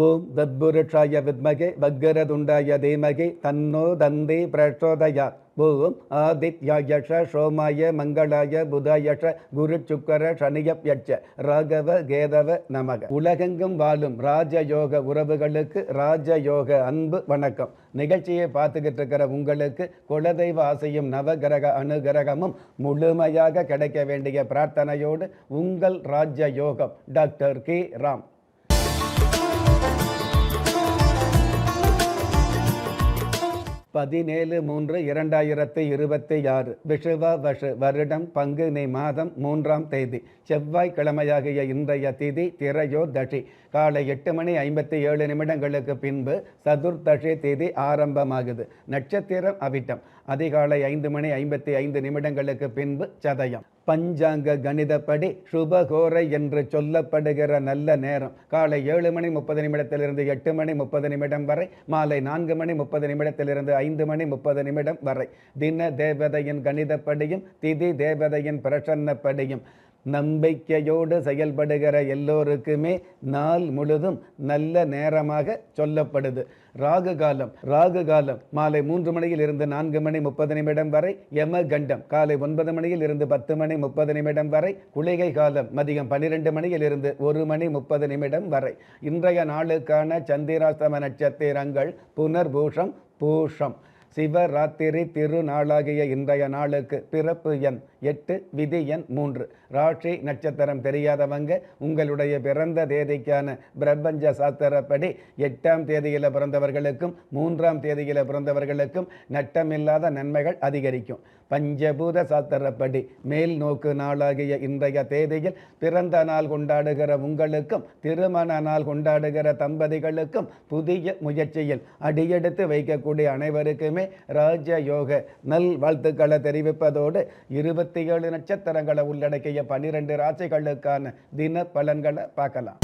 ஓம் தத்புருஷாய வித்மகே வக்கரதுண்டாய தீமகி தன்னோ தந்தி பிரச்சோதயாத். ஓம் ஆதித்யாயஷ சோமாய மங்களாய புதாயஷ குரு சுக்கர சனியப்யட்ச ராகவ கேதவ நமக. உலகெங்கும் வாழும் ராஜயோக உறவுகளுக்கு ராஜயோக அன்பு வணக்கம். நிகழ்ச்சியை பார்த்துக்கிட்டு இருக்கிற உங்களுக்கு குலதெய்வ ஆசையும் நவகிரக அனுகிரகமும் முழுமையாக கிடைக்க வேண்டிய பிரார்த்தனையோடு உங்கள் ராஜயோகம் டாக்டர் கே ராம். 17/3/2026 விஷுவ வஷு வருடம் பங்குனி மாதம் 3ஆம் தேதி செவ்வாய்க்கிழமையாகிய இன்றைய திதி திரையோதசி. காலை 8:57 பின்பு சதுர்தசி திதி ஆரம்பமாகுது. நட்சத்திரம் அவிட்டம். அதிகாலை 5:55 பின்பு சதயம். பஞ்சாங்க கணிதப்படி சுபகோரை என்று சொல்லப்படுகிற நல்ல நேரம் காலை 7:30 8:30 வரை, மாலை 4:30 5:30 வரை. தின தேவதையின் கணிதப்படியும் திதி தேவதையின் பிரசன்னப்படியும் நம்பிக்கையோடு செயல்படுகிற எல்லோருக்குமே நாள் முழுதும் நல்ல நேரமாக சொல்லப்படுது. ராகு காலம் மாலை 3 4:30 வரை. யம கண்டம் காலை 9 10:30 வரை. குளிகை காலம் மதியம் 12 1:30 வரை. இன்றைய நாளுக்கான சந்திராஸ்தம நட்சத்திரங்கள் புனர்பூஷம், பூஷம். சிவராத்திரி திருநாளாகிய இன்றைய நாளுக்கு பிறப்பு எண் 8, விதி எண் 3. ராசி நட்சத்திரம் தெரியாதவங்க உங்களுடைய பிறந்த தேதிக்கான பிரபஞ்ச சாஸ்திரப்படி 8ஆம் தேதியில் பிறந்தவர்களுக்கும் 3ஆம் தேதியில் பிறந்தவர்களுக்கும் நட்டமில்லாத நன்மைகள் அதிகரிக்கும். பஞ்சபூத சாஸ்திரப்படி மேல் நோக்கு நாளாகிய இன்றைய தேதியில் பிறந்த நாள் கொண்டாடுகிற உங்களுக்கும் திருமண நாள் கொண்டாடுகிற தம்பதிகளுக்கும் புதிய முயற்சியில் அடியெடுத்து வைக்கக்கூடிய அனைவருக்குமே ராஜயோக நல் வாழ்த்துக்களை தெரிவிப்பதோடு 27 நட்சத்திரங்களை உள்ளடக்கிய 12 ராசிகளுக்கான தின பலன்களை பார்க்கலாம்.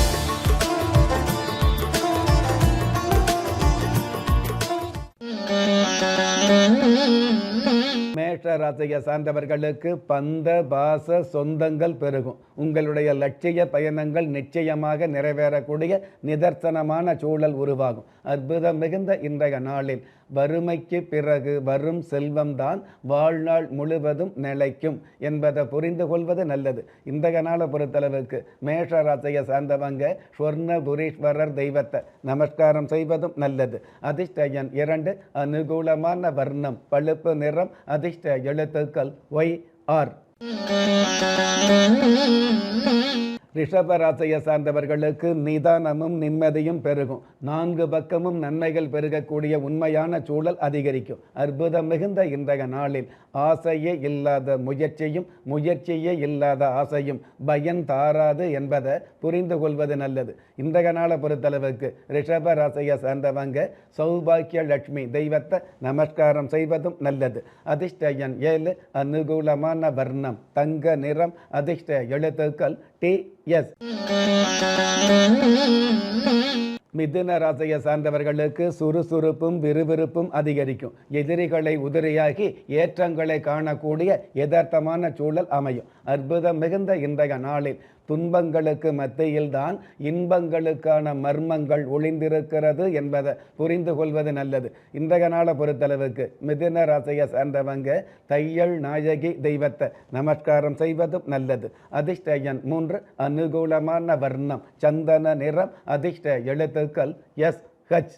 மேஷ ராசியை சார்ந்தவர்களுக்கு பந்த பாச சொந்தங்கள் பெருகும். உங்களுடைய லட்சிய பயணங்கள் நிச்சயமாக நிறைவேறக்கூடிய நிதர்சனமான சூழல் உருவாகும். அற்புதம் மிகுந்த இன்றைய நாளில் வறுமைக்கு பிறகு வரும் செல்வம்தான் வாழ்நாள் முழுவதும் நிலைக்கும் என்பதை புரிந்து கொள்வது நல்லது. இன்றைய நாளை பொறுத்தளவுக்கு மேஷ ராசியை சார்ந்தவங்க ஸ்வர்ணபுரீஸ்வரர் தெய்வத்தை நமஸ்காரம் செய்வதும் நல்லது. அதிர்ஷ்ட எண் 2, அனுகூலமான வர்ணம் பழுப்பு நிறம், அதிர்ஷ்ட எழுத்துக்கள் YR. ரிஷபராசியை சார்ந்தவர்களுக்கு நிதானமும் நிம்மதியும் பெருகும். 4 பக்கமும் நன்மைகள் பெருகக்கூடிய உண்மையான சூழல் அதிகரிக்கும். அற்புதம் மிகுந்த இன்றைய நாளில் ஆசையே இல்லாத முயற்சியும் முயற்சியே இல்லாத ஆசையும் பயன் தாராது என்பதை புரிந்து கொள்வது நல்லது. இன்றைய நாளை பொறுத்தளவுக்கு ரிஷபராசியை சார்ந்தவங்க சௌபாக்கிய லட்சுமி தெய்வத்தை நமஸ்காரம் செய்வதும் நல்லது. அதிர்ஷ்ட எண் 7, அனுகூலமான வர்ணம் தங்க நிறம், அதிர்ஷ்ட எழுத்துக்கள் TS. மிதுன ராசியை சார்ந்தவர்களுக்கு சுறுசுறுப்பும் விறுவிறுப்பும் அதிகரிக்கும். எதிரிகளை உதிரியாகி ஏற்றங்களை காணக்கூடிய யதார்த்தமான சூழல் அமையும். அற்புதம் மிகுந்த இன்றைய நாளில் துன்பங்களுக்கு மத்தியில்தான் இன்பங்களுக்கான மர்மங்கள் ஒளிந்திருக்கிறது என்பதை புரிந்து கொள்வது நல்லது. இன்றைய நாளை பொறுத்தளவுக்கு மிதுன ராசியை சார்ந்தவங்க தையல் நாயகி தெய்வத்தை நமஸ்காரம் செய்வதும் நல்லது. அதிர்ஷ்ட எண் 3, அனுகூலமான வர்ணம் சந்தன நிறம், அதிர்ஷ்ட எழுத்துக்கள் SH.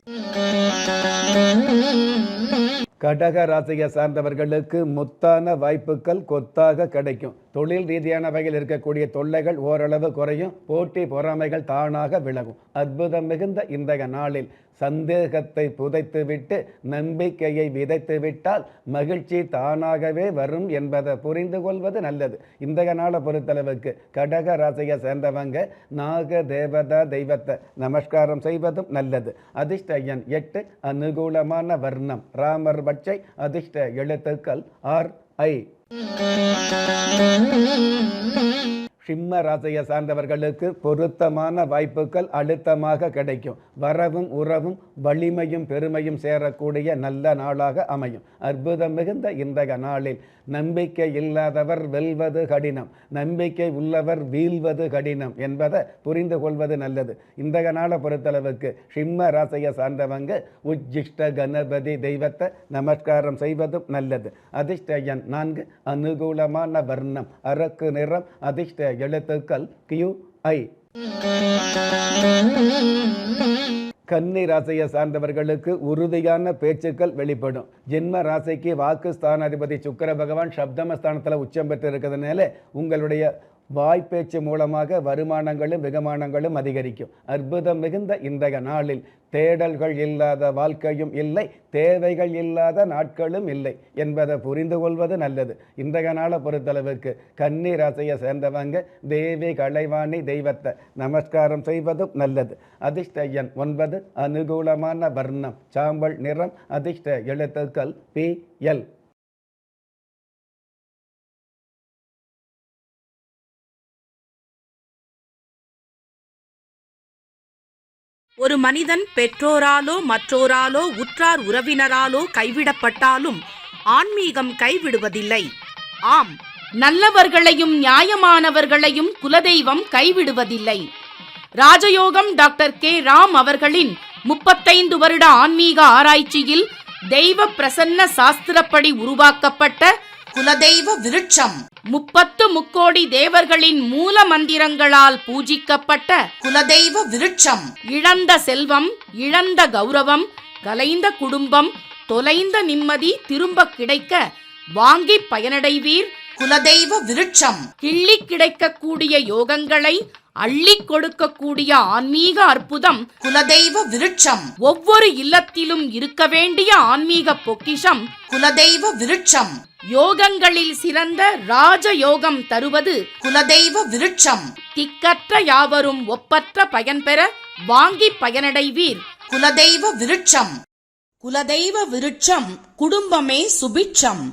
கடக ராசியை சார்ந்தவர்களுக்கு முத்தான வாய்ப்புகள் கொத்தாக கிடைக்கும். தொழில் ரீதியான வகையில் இருக்கக்கூடிய தொல்லைகள் ஓரளவு குறையும். போட்டி பொறாமைகள் தானாக விலகும். அற்புதம் மிகுந்த இன்றைய நாளில் சந்தேகத்தை புதைத்துவிட்டு நம்பிக்கையை விதைத்து விட்டால் மகிழ்ச்சி தானாகவே வரும் என்பதை புரிந்து கொள்வது நல்லது. இன்றைய நாளை பொறுத்தளவுக்கு கடக ராசியை சேர்ந்தவங்க நாக தேவதா தெய்வத்தை நமஸ்காரம் செய்வதும் நல்லது. அதிர்ஷ்ட எண் 8, அனுகூலமான வர்ணம் ராமர் பட்சை, அதிர்ஷ்ட எழுத்துக்கள் RI. சிம்ம ராசியை சார்ந்தவர்களுக்கு பொருத்தமான வாய்ப்புகள் அழுத்தமாக கிடைக்கும். வரவும் உறவும் வலிமையும் பெருமையும் சேரக்கூடிய நல்ல நாளாக அமையும். அற்புதம் மிகுந்த இன்றைய நாளில் நம்பிக்கை இல்லாதவர் வெல்வது கடினம், நம்பிக்கை உள்ளவர் வீழ்வது கடினம் என்பதை புரிந்து கொள்வது நல்லது. இன்றைய நாளை பொறுத்தளவுக்கு சிம்ம ராசியை சார்ந்தவங்க உஜ்ஜிஷ்ட கணபதி தெய்வத்தை நமஸ்காரம் செய்வதும் நல்லது. அதிர்ஷ்ட எண் 4, அனுகூலமான வர்ணம் அரக்கு நிறம், அதிர்ஷ்ட எழுத்துக்கள் QI. கன்னி ராசியை சார்ந்தவர்களுக்கு உறுதியான பேச்சுக்கள் வெளிப்படும். ஜென்ம ராசிக்கு வாக்கு ஸ்தானாதிபதி சுக்கிர பகவான் சப்தமஸ்தானத்தில் உச்சம் பெற்று இருக்கிறதுனால உங்களுடைய வாய்ப்பேச்சு மூலமாக வருமானங்களும் வெகுமானங்களும் அதிகரிக்கும். அற்புதம் மிகுந்த இன்றைய நாளில் தேடல்கள் இல்லாத வாழ்க்கையும் இல்லை, தேவைகள் இல்லாத நாட்களும் இல்லை என்பதை புரிந்து கொள்வது நல்லது. இன்றைய நாளை பொறுத்தளவுக்கு கன்னி ராசியை சேர்ந்தவங்க தேவி கலைவாணி தெய்வத்தை நமஸ்காரம் செய்வதும் நல்லது. அதிர்ஷ்ட எண் 9, அனுகூலமான வர்ணம் சாம்பல் நிறம், அதிர்ஷ்ட எழுத்துக்கள் PL. ஒரு மனிதன் பெற்றோராலோ மற்றோராலோ உற்றார் உறவினராலோ கைவிடப்பட்டாலும் ஆன்மீகம் கைவிடுவதில்லை. ஆம், நல்லவர்களையும் நியாயமானவர்களையும் குலதெய்வம் கைவிடுவதில்லை. ராஜயோகம் டாக்டர் K. ராம் அவர்களின் 35 வருட ஆன்மீக ஆராய்ச்சியில் தெய்வ பிரசன்ன சாஸ்திரப்படி உருவாக்கப்பட்ட குலதெய்வ விருட்சம், 30 முக்கோடி தேவர்களின் மூல மந்திரங்களால் பூஜிக்கப்பட்ட குலதெய்வ விருட்சம், இழந்த செல்வம், இழந்த கௌரவம், கலைந்த குடும்பம், தொலைந்த நிம்மதி திரும்ப கிடைக்க வாங்கி பயனடைவீர். குலதெய்வ விருட்சம் கிள்ளி கிடைக்கக்கூடிய யோகங்களை அள்ளி கொடுக்கக்கூடிய ஆன்மீக அற்புதம் குலதெய்வ விருட்சம். ஒவ்வொரு இல்லத்திலும் இருக்க வேண்டிய ஆன்மீக பொக்கிஷம் குலதெய்வ விருட்சம். யோகங்களில் சிறந்த ராஜயோகம் தருவது குலதெய்வ விருட்சம். திக்கற்ற யாவரும் ஒப்பற்ற பயன்பெற வாங்கி பயனடைவீர். குலதெய்வ விருட்சம். குலதெய்வ விருட்சம் குடும்பமே சுபிட்சம்.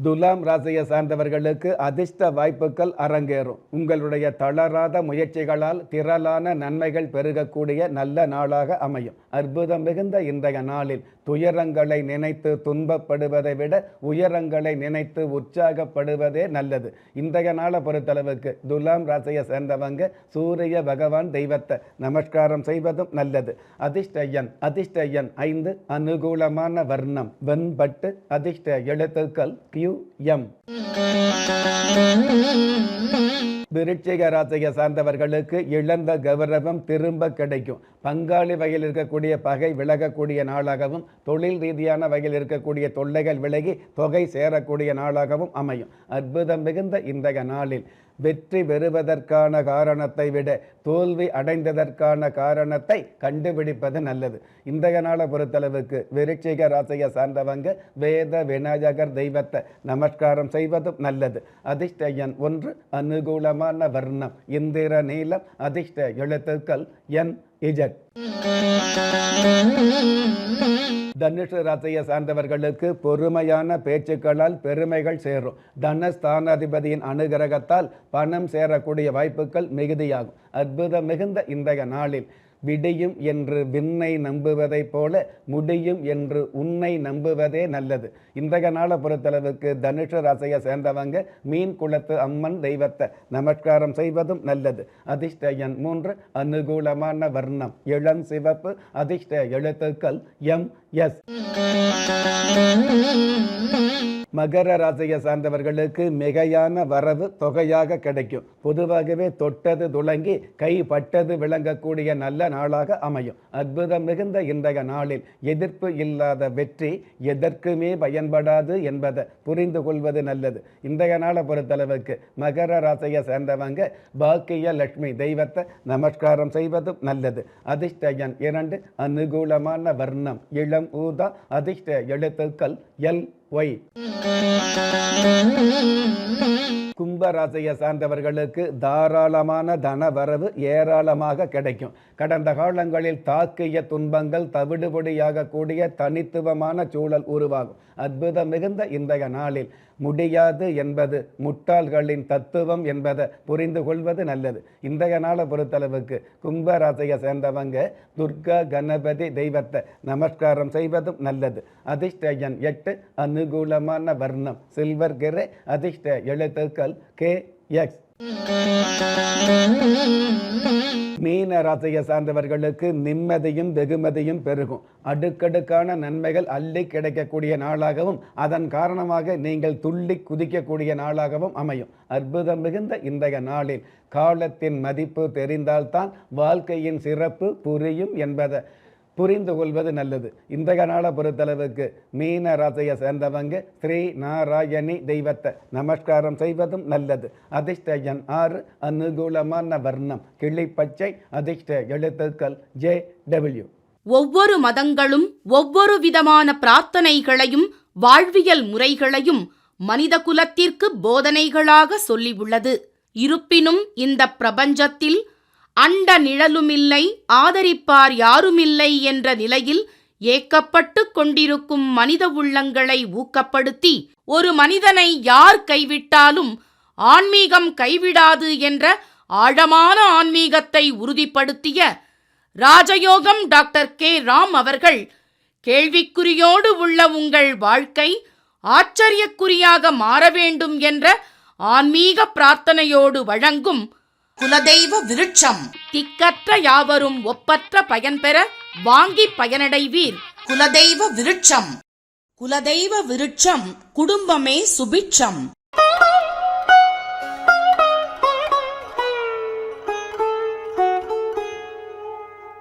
துலாம் ராசியை சார்ந்தவர்களுக்கு அதிர்ஷ்ட வாய்ப்புகள் அரங்கேறும். உங்களுடைய தளராத முயற்சிகளால் திரளான நன்மைகள் பெருகக்கூடிய நல்ல நாளாக அமையும். அற்புதம் மிகுந்த இன்றைய நாளில் துயரங்களை நினைத்து துன்பப்படுவதை விட உயரங்களை நினைத்து உற்சாகப்படுவதே நல்லது. இன்றைய நாளை பொறுத்தளவுக்கு துலாம் ராசியை சேர்ந்தவங்க சூரிய பகவான் தெய்வத்தை நமஸ்காரம் செய்வதும் நல்லது. அதிர்ஷ்ட எண் 5, அனுகூலமான வர்ணம் வெண்பட்டு, அதிர்ஷ்ட எழுத்துக்கள் QM. விருச்சிக ராசியை சார்ந்தவர்களுக்கு இழந்த கௌரவம் திரும்ப கிடைக்கும். பங்காளி வகையில் இருக்கக்கூடிய பகை விலகக்கூடிய நாளாகவும், தொழில் ரீதியான வகையில் இருக்கக்கூடிய தொல்லைகள் விலகி தொகை சேரக்கூடிய நாளாகவும் அமையும். அற்புதம் மிகுந்த இன்றைய நாளில் வெற்றி பெறுவதற்கான காரணத்தை விட தோல்வி அடைந்ததற்கான காரணத்தை கண்டுபிடிப்பது நல்லது. இன்றைய நாளை பொறுத்தளவுக்கு விருச்சிக ராசியை சார்ந்தவங்க வேத விநாயகர் தெய்வத்தை நமஸ்காரம் செய்வதும் நல்லது. அதிர்ஷ்ட எண் 1, அனுகூலமான வர்ணம் இந்திர நீலம், அதிர்ஷ்ட எழுத்துக்கள் NZ. தனுசு ராசியை சார்ந்தவர்களுக்கு பொறுமையான பேச்சுக்களால் பெருமைகள் சேரும். தனஸ்தானாதிபதியின் அனுகிரகத்தால் பணம் சேரக்கூடிய வாய்ப்புகள் மிகுதியாகும். அற்புதம் மிகுந்த இன்றைய நாளில் விடியும் என்று விண்ணை நம்புவதை போல முடியும் என்று உன்னை நம்புவதே நல்லது. இன்றைய நாளை பொறுத்தளவுக்கு தனுஷ ராசியை சேர்ந்தவங்க மீன் குளத்து அம்மன் தெய்வத்தை நமஸ்காரம் செய்வதும் நல்லது. அதிர்ஷ்ட எண் 3, அனுகூலமான வர்ணம் இளம் சிவப்பு, அதிர்ஷ்ட எழுத்துக்கள் MS. மகர ராசியை சார்ந்தவர்களுக்கு மிகையான வரவு தொகையாக கிடைக்கும். பொதுவாகவே தொட்டது துளங்கி கைப்பட்டது விளங்கக்கூடிய நல்ல நாளாக அமையும். அற்புதம் மிகுந்த இன்றைய நாளில் எதிர்ப்பு இல்லாத வெற்றி எதற்குமே பயன்படாது என்பதை புரிந்து கொள்வது நல்லது. இன்றைய நாளை பொறுத்தளவுக்கு மகர ராசியை சேர்ந்தவங்க பாக்கிய லட்சுமி தெய்வத்தை நமஸ்காரம் செய்வதும் நல்லது. அதிர்ஷ்ட எண் 2, அனுகூலமான வர்ணம் இளம் ஊதா, அதிர்ஷ்ட எழுத்துக்கள் LY. கும்ப ராசியை சார்ந்தவர்களுக்கு தாராளமான தன வரவு ஏராளமாக கிடைக்கும். கடந்த காலங்களில் தாக்கிய துன்பங்கள் தவிடுபொடியாக கூடிய தனித்துவமான சூழல் உருவாகும். அற்புதம் மிகுந்த இன்றைய நாளில் முடியாது என்பது முட்டாள்களின் தத்துவம் என்பதை புரிந்து கொள்வது நல்லது. இன்றைய நாளை பொறுத்தளவுக்கு கும்ப ராசியை சேர்ந்தவங்க துர்கா கணபதி தெய்வத்தை நமஸ்காரம் செய்வதும் நல்லது. அதிர்ஷ்ட எண் 8, அனுகூலமான வர்ணம் சில்வர் கிரே, அதிர்ஷ்ட எழுத்துக்கள் KX. மீன ராசியை சார்ந்தவர்களுக்கு நிம்மதியும் வெகுமதியும் பெருகும். அடுக்கடுக்கான நன்மைகள் அள்ளி கிடைக்கக்கூடிய நாளாகவும் அதன் காரணமாக நீங்கள் துள்ளி குதிக்கக்கூடிய நாளாகவும் அமையும். அற்புதம் மிகுந்த இன்றைய நாளில் காலத்தின் மதிப்பு தெரிந்தால்தான் வாழ்க்கையின் சிறப்பு புரியும் என்பதை புரிந்து கொள்வது நல்லது. இன்றைய நாளை பொறுத்தளவுக்கு மீன ராசியை சேர்ந்தவங்க ஸ்ரீ நாராயணி தெய்வத்தை நமஸ்காரம் செய்வதும் நல்லது. அதிர்ஷ்ட எண் 6, அனுகூலமான வர்ணம் கிளிப்பச்சை, அதிர்ஷ்ட எழுத்துக்கள் JW. ஒவ்வொரு மதங்களும் ஒவ்வொரு விதமான பிரார்த்தனைகளையும் வாழ்வியல் முறைகளையும் மனித குலத்திற்கு போதனைகளாக சொல்லியுள்ளது. இருப்பினும் இந்த பிரபஞ்சத்தில் அண்ட நிழலுமில்லை, ஆதரிப்பார் யாருமில்லை என்ற நிலையில் ஏக்கப்பட்டு கொண்டிருக்கும் மனித உள்ளங்களை ஊக்கப்படுத்தி ஒரு மனிதனை யார் கைவிட்டாலும் ஆன்மீகம் கைவிடாது என்ற ஆழமான ஆன்மீகத்தை உறுதிப்படுத்திய ராஜயோகம் டாக்டர் K. ராம் அவர்கள் கேள்விக்குறியோடு உள்ள உங்கள் வாழ்க்கை ஆச்சரியக்குறியாக மாற வேண்டும் என்ற ஆன்மீக பிரார்த்தனையோடு வழங்கும் குலதெய்வ விருட்சம். திக்கற்ற யாவரும் ஒப்பற்ற பயன்பெற வாங்கி பயனடைவீர். குலதெய்வ விருட்சம். குலதெய்வ விருட்சம் குடும்பமே சுபிட்சம்.